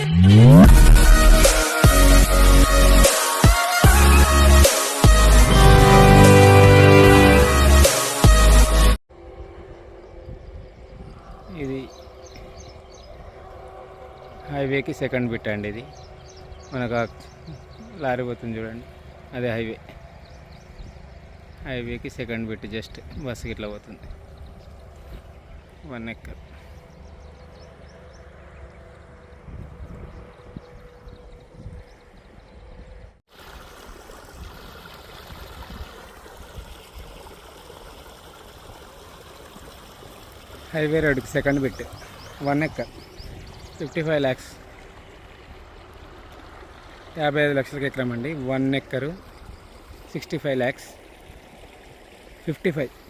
ఇది హైవేకి second bit అండి. ఇది మనకు లారీ పోతుంది చూడండి, అదే హైవేకి సెకండ్ బిట్. జస్ట్ బస్సుకి ఇట్లా పోతుంది 1 ఎకర్. హైవే రోడ్కి సెకండ్ బిట్ 1 ఎకర్ 55 lakhs, 55 లక్షలకి ఎకరం అండి. 1 ఎకరు 65 lakhs 55.